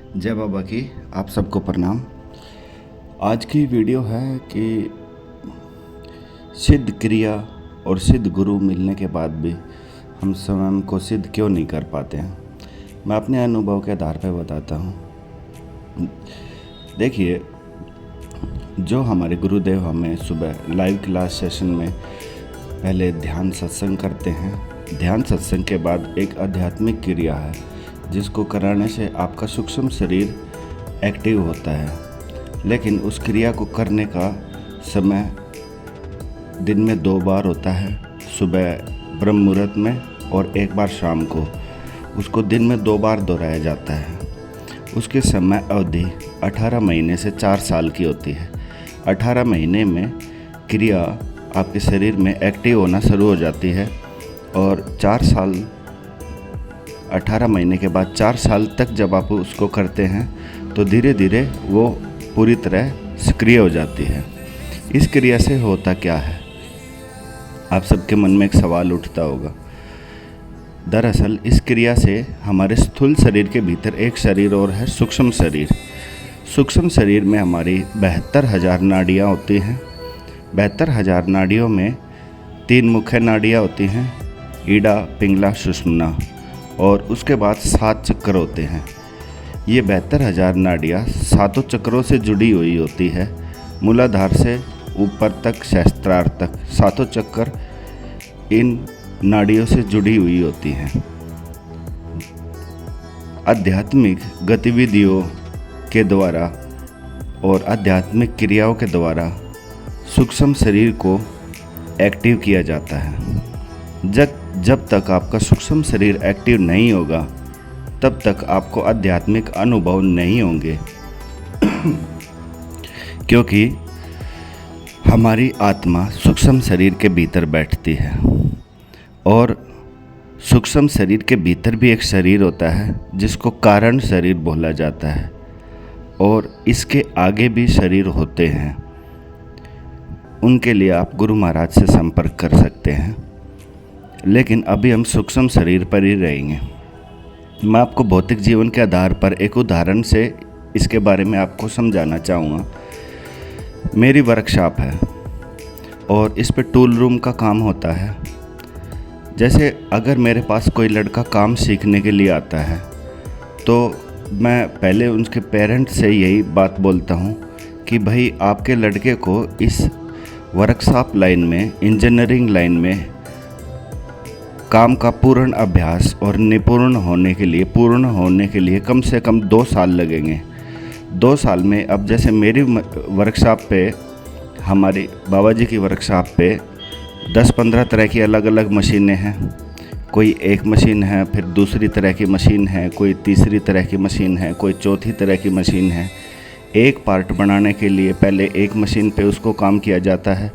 जय बाबा की आप सबको प्रणाम। आज की वीडियो है कि सिद्ध क्रिया और सिद्ध गुरु मिलने के बाद भी हम स्वयं को सिद्ध क्यों नहीं कर पाते हैं। मैं अपने अनुभव के आधार पर बताता हूँ। देखिए, जो हमारे गुरुदेव हमें सुबह लाइव क्लास सेशन में पहले ध्यान सत्संग करते हैं। ध्यान सत्संग के बाद एक आध्यात्मिक क्रिया है जिसको कराने से आपका सूक्ष्म शरीर एक्टिव होता है, लेकिन उस क्रिया को करने का समय दिन में 2 बार होता है, सुबह ब्रह्म मुहूर्त में और एक बार शाम को। उसको दिन में 2 बार दोहराया जाता है। उसके समय अवधि 18 महीने से 4 साल की होती है। 18 महीने में क्रिया आपके शरीर में एक्टिव होना शुरू हो जाती है और 18 महीने के बाद 4 साल तक जब आप उसको करते हैं तो धीरे धीरे वो पूरी तरह सक्रिय हो जाती है। इस क्रिया से होता क्या है, आप सबके मन में एक सवाल उठता होगा। दरअसल इस क्रिया से हमारे स्थूल शरीर के भीतर एक शरीर और है, सूक्ष्म शरीर। सूक्ष्म शरीर में हमारी 72,000 नाड़ियाँ होती हैं। 72,000 नाड़ियों में 3 मुख्य नाड़ियाँ होती हैं, ईड़ा, पिंगला, सुषुम्ना, और उसके बाद 7 चक्र होते हैं। ये 72,000 नाड़ियाँ 7 चक्रों से जुड़ी हुई होती है। मूलाधार से ऊपर तक, सहस्त्रार तक 7 चक्र इन नाड़ियों से जुड़ी हुई होती हैं। आध्यात्मिक गतिविधियों के द्वारा और आध्यात्मिक क्रियाओं के द्वारा सूक्ष्म शरीर को एक्टिव किया जाता है। जब तक आपका सूक्ष्म शरीर एक्टिव नहीं होगा तब तक आपको आध्यात्मिक अनुभव नहीं होंगे क्योंकि हमारी आत्मा सूक्ष्म शरीर के भीतर बैठती है और सूक्ष्म शरीर के भीतर भी एक शरीर होता है जिसको कारण शरीर बोला जाता है, और इसके आगे भी शरीर होते हैं। उनके लिए आप गुरु महाराज से संपर्क कर सकते हैं, लेकिन अभी हम सूक्ष्म शरीर पर ही रहेंगे। मैं आपको भौतिक जीवन के आधार पर एक उदाहरण से इसके बारे में आपको समझाना चाहूँगा। मेरी वर्कशॉप है और इस पे टूल रूम का काम होता है। जैसे अगर मेरे पास कोई लड़का काम सीखने के लिए आता है तो मैं पहले उनके पेरेंट्स से यही बात बोलता हूँ कि भाई, आपके लड़के को इस वर्कशॉप लाइन में, इंजीनियरिंग लाइन में काम का पूर्ण अभ्यास और निपुण होने के लिए कम से कम 2 साल लगेंगे। 2 साल में, अब जैसे मेरी वर्कशॉप पे, हमारी बाबा जी की वर्कशॉप पे 10-15 तरह की अलग अलग मशीनें हैं। कोई एक मशीन है, फिर दूसरी तरह की मशीन है, कोई तीसरी तरह की मशीन है, कोई चौथी तरह की मशीन है। एक पार्ट बनाने के लिए पहले एक मशीन पे उसको काम किया जाता है,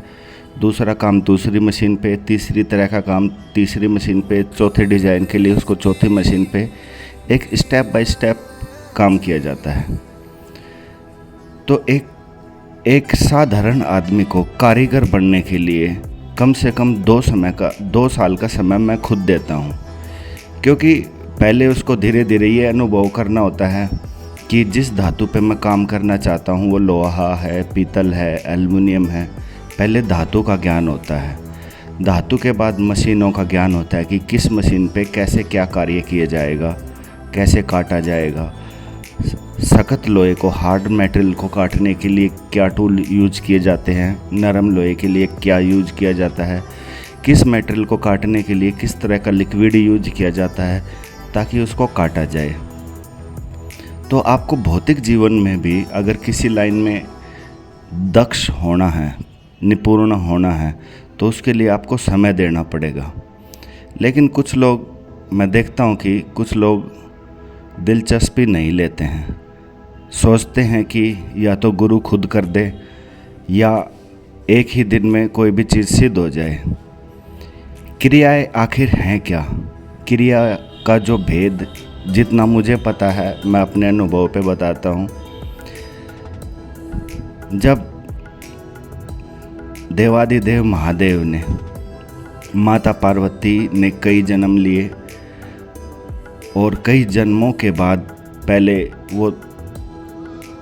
दूसरा काम दूसरी मशीन पे, तीसरी तरह का काम तीसरी मशीन पे, चौथे डिज़ाइन के लिए उसको चौथी मशीन पे, एक स्टेप बाय स्टेप काम किया जाता है। तो एक साधारण आदमी को कारीगर बनने के लिए कम से कम 2 साल का समय मैं खुद देता हूँ, क्योंकि पहले उसको धीरे धीरे ये अनुभव करना होता है कि जिस धातु पे मैं काम करना चाहता हूँ वो लोहा है, पीतल है, एल्युमिनियम है। पहले धातु का ज्ञान होता है, धातु के बाद मशीनों का ज्ञान होता है कि किस मशीन पे कैसे क्या कार्य किया जाएगा, कैसे काटा जाएगा। सख्त लोहे को, हार्ड मटेरियल को काटने के लिए क्या टूल यूज किए जाते हैं, नरम लोहे के लिए क्या यूज किया जाता है, किस मटेरियल को काटने के लिए किस तरह का लिक्विड यूज किया जाता है ताकि उसको काटा जाए। तो आपको भौतिक जीवन में भी अगर किसी लाइन में दक्ष होना है, निपुण होना है, तो उसके लिए आपको समय देना पड़ेगा। लेकिन कुछ लोग, मैं देखता हूँ कि कुछ लोग दिलचस्पी नहीं लेते हैं। सोचते हैं कि या तो गुरु खुद कर दे या एक ही दिन में कोई भी चीज़ सिद्ध हो जाए। क्रियाएं आखिर हैं क्या? क्रिया का जो भेद जितना मुझे पता है मैं अपने अनुभव पे बताता हूँ। जब देवादिदेव महादेव ने, माता पार्वती ने कई जन्म लिए और कई जन्मों के बाद पहले वो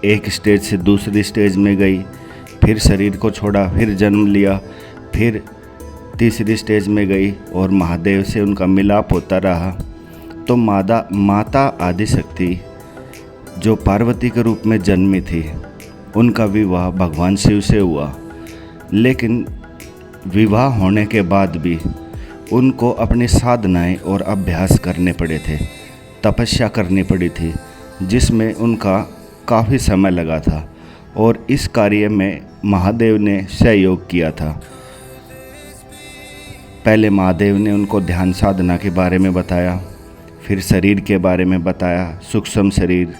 एक स्टेज से दूसरी स्टेज में गई, फिर शरीर को छोड़ा, फिर जन्म लिया, फिर तीसरी स्टेज में गई और महादेव से उनका मिलाप होता रहा। तो माता आदिशक्ति जो पार्वती के रूप में जन्मी थी, उनका विवाह भगवान शिव से हुआ। लेकिन विवाह होने के बाद भी उनको अपनी साधनाएं और अभ्यास करने पड़े थे, तपस्या करनी पड़ी थी, जिसमें उनका काफ़ी समय लगा था और इस कार्य में महादेव ने सहयोग किया था। पहले महादेव ने उनको ध्यान साधना के बारे में बताया, फिर शरीर के बारे में बताया, सूक्ष्म शरीर,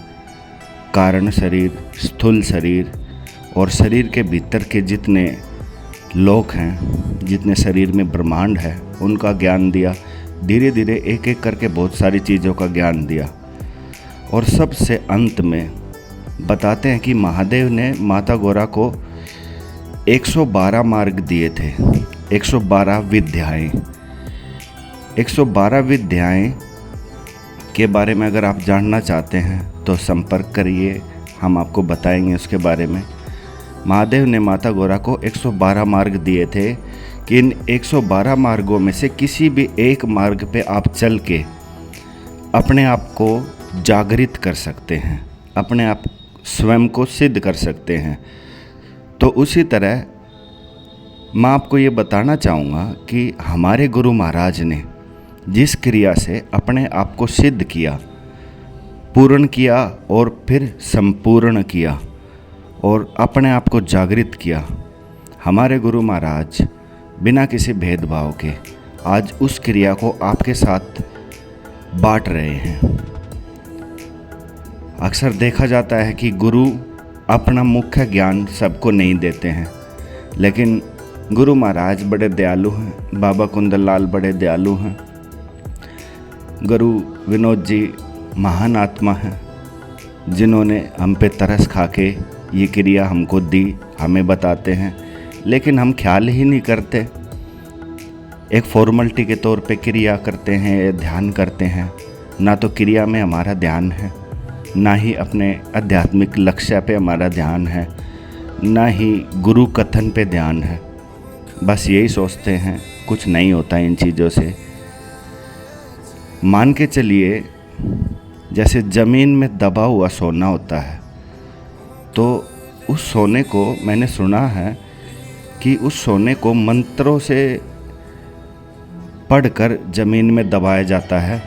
कारण शरीर, स्थूल शरीर और शरीर के भीतर के जितने लोक हैं, जितने शरीर में ब्रह्मांड है, उनका ज्ञान दिया। धीरे धीरे एक एक करके बहुत सारी चीज़ों का ज्ञान दिया और सबसे अंत में बताते हैं कि महादेव ने माता गौरा को 112 मार्ग दिए थे, 112 विद्याएं। 112 विद्याएं के बारे में अगर आप जानना चाहते हैं तो संपर्क करिए, हम आपको बताएंगे उसके बारे में। महादेव ने माता गौरा को 112 मार्ग दिए थे कि इन 112 मार्गों में से किसी भी एक मार्ग पे आप चल के अपने आप को जागृत कर सकते हैं, अपने आप स्वयं को सिद्ध कर सकते हैं। तो उसी तरह मैं आपको ये बताना चाहूँगा कि हमारे गुरु महाराज ने जिस क्रिया से अपने आप को सिद्ध किया, पूर्ण किया और फिर संपूर्ण किया और अपने आप को जागृत किया, हमारे गुरु महाराज बिना किसी भेदभाव के आज उस क्रिया को आपके साथ बांट रहे हैं। अक्सर देखा जाता है कि गुरु अपना मुख्य ज्ञान सबको नहीं देते हैं, लेकिन गुरु महाराज बड़े दयालु हैं, बाबा कुंदन लाल बड़े दयालु हैं, गुरु विनोद जी महान आत्मा हैं, जिन्होंने हम पे तरस खा के ये क्रिया हमको दी, हमें बताते हैं, लेकिन हम ख्याल ही नहीं करते। एक फॉर्मेलिटी के तौर पे क्रिया करते हैं, ध्यान करते हैं, ना तो क्रिया में हमारा ध्यान है, ना ही अपने आध्यात्मिक लक्ष्य पे हमारा ध्यान है, ना ही गुरु कथन पे ध्यान है। बस यही सोचते हैं, कुछ नहीं होता इन चीज़ों से। मान के चलिए जैसे ज़मीन में दबा हुआ सोना होता है, तो उस सोने को मैंने सुना है कि उस सोने को मंत्रों से पढ़कर ज़मीन में दबाया जाता है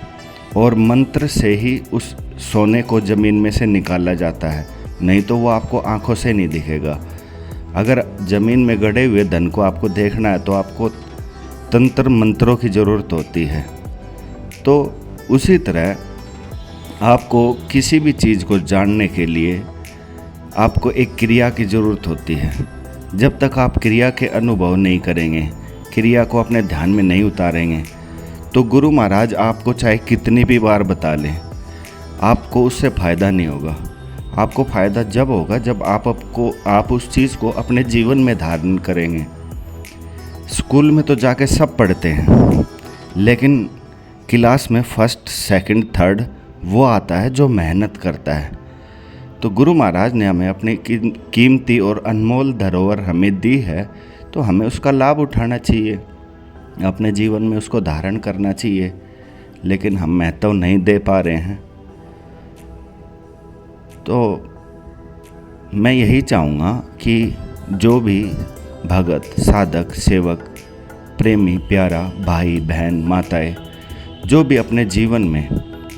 और मंत्र से ही उस सोने को ज़मीन में से निकाला जाता है, नहीं तो वो आपको आंखों से नहीं दिखेगा। अगर ज़मीन में गड़े हुए धन को आपको देखना है तो आपको तंत्र मंत्रों की ज़रूरत होती है। तो उसी तरह आपको किसी भी चीज़ को जानने के लिए आपको एक क्रिया की ज़रूरत होती है। जब तक आप क्रिया के अनुभव नहीं करेंगे, क्रिया को अपने ध्यान में नहीं उतारेंगे, तो गुरु महाराज आपको चाहे कितनी भी बार बता लें, आपको उससे फ़ायदा नहीं होगा। आपको फ़ायदा जब होगा जब आप उस चीज़ को अपने जीवन में धारण करेंगे। स्कूल में तो जाके सब पढ़ते हैं, लेकिन क्लास में फर्स्ट, सेकंड, थर्ड वो आता है जो मेहनत करता है। तो गुरु महाराज ने हमें अपनी कीमती और अनमोल धरोहर हमें दी है, तो हमें उसका लाभ उठाना चाहिए, अपने जीवन में उसको धारण करना चाहिए, लेकिन हम महत्व नहीं दे पा रहे हैं। तो मैं यही चाहूँगा कि जो भी भगत, साधक, सेवक, प्रेमी, प्यारा, भाई, बहन, माताएं, जो भी अपने जीवन में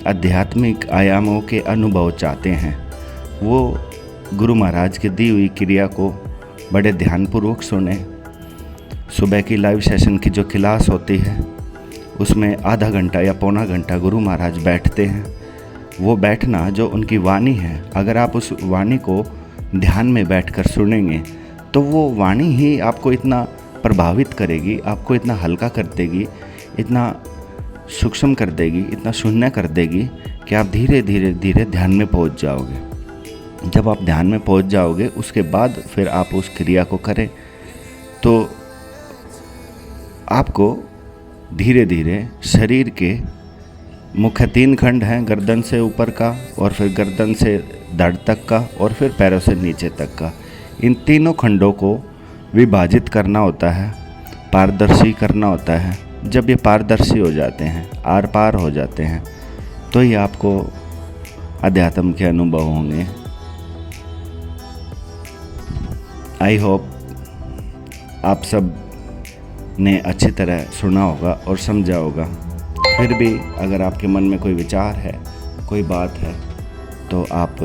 आध्यात्मिक आयामों के अनुभव चाहते हैं, वो गुरु महाराज की दी हुई क्रिया को बड़े ध्यानपूर्वक सुने। सुबह की लाइव सेशन की जो क्लास होती है, उसमें आधा घंटा या पौना घंटा गुरु महाराज बैठते हैं। वो बैठना जो उनकी वाणी है, अगर आप उस वाणी को ध्यान में बैठकर सुनेंगे तो वो वाणी ही आपको इतना प्रभावित करेगी, आपको इतना हल्का कर देगी, इतना सूक्ष्म कर देगी, इतना शून्य कर देगी कि आप धीरे धीरे धीरे ध्यान में पहुंच जाओगे। जब आप ध्यान में पहुंच जाओगे, उसके बाद फिर आप उस क्रिया को करें तो आपको धीरे धीरे शरीर के मुख्य 3 खंड हैं, गर्दन से ऊपर का, और फिर गर्दन से धड़ तक का, और फिर पैरों से नीचे तक का। इन तीनों खंडों को विभाजित करना होता है, पारदर्शी करना होता है। जब ये पारदर्शी हो जाते हैं, आर पार हो जाते हैं, तो ही आपको अध्यात्म के अनुभव होंगे। आई होप आप सब ने अच्छी तरह सुना होगा और समझा होगा। फिर भी अगर आपके मन में कोई विचार है, कोई बात है, तो आप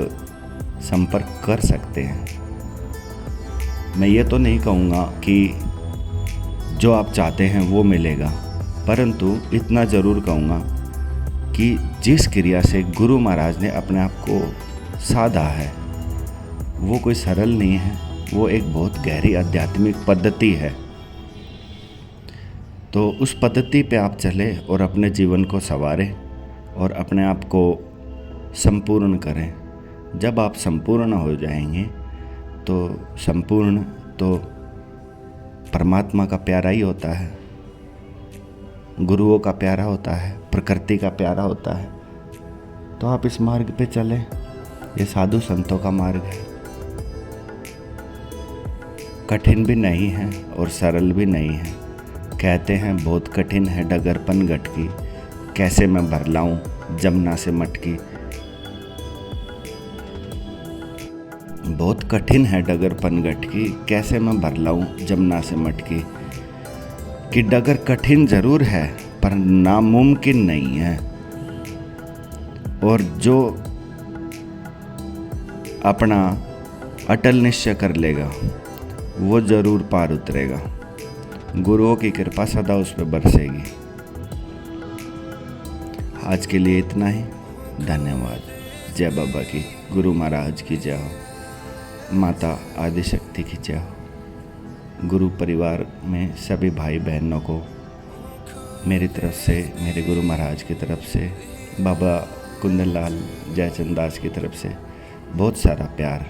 संपर्क कर सकते हैं। मैं ये तो नहीं कहूँगा कि जो आप चाहते हैं वो मिलेगा, परंतु इतना ज़रूर कहूँगा कि जिस क्रिया से गुरु महाराज ने अपने आप को साधा है वो कोई सरल नहीं है, वो एक बहुत गहरी आध्यात्मिक पद्धति है। तो उस पद्धति पे आप चले और अपने जीवन को संवारें और अपने आप को संपूर्ण करें। जब आप संपूर्ण हो जाएंगे तो संपूर्ण तो परमात्मा का प्यारा ही होता है, गुरुओं का प्यारा होता है, प्रकृति का प्यारा होता है। तो आप इस मार्ग पे चलें, ये साधु संतों का मार्ग है। कठिन भी नहीं है और सरल भी नहीं है। कहते हैं बहुत कठिन है डगरपन गटकी, कैसे मैं भर लाऊं जमुना से मटकी। बहुत कठिन है डगरपन गटकी, कैसे मैं भर लाऊं जमुना से मटकी। कि डगर कठिन जरूर है पर नामुमकिन नहीं है, और जो अपना अटल निश्चय कर लेगा वो ज़रूर पार उतरेगा। गुरुओं की कृपा सदा उस पर बरसेगी। आज के लिए इतना ही। धन्यवाद। जय बाबा की, गुरु महाराज की जय हो, माता आदिशक्ति की जय हो। गुरु परिवार में सभी भाई बहनों को मेरी तरफ से, मेरे गुरु महाराज की तरफ से, बाबा कुंदन लाल जयचंद दास की तरफ से बहुत सारा प्यार।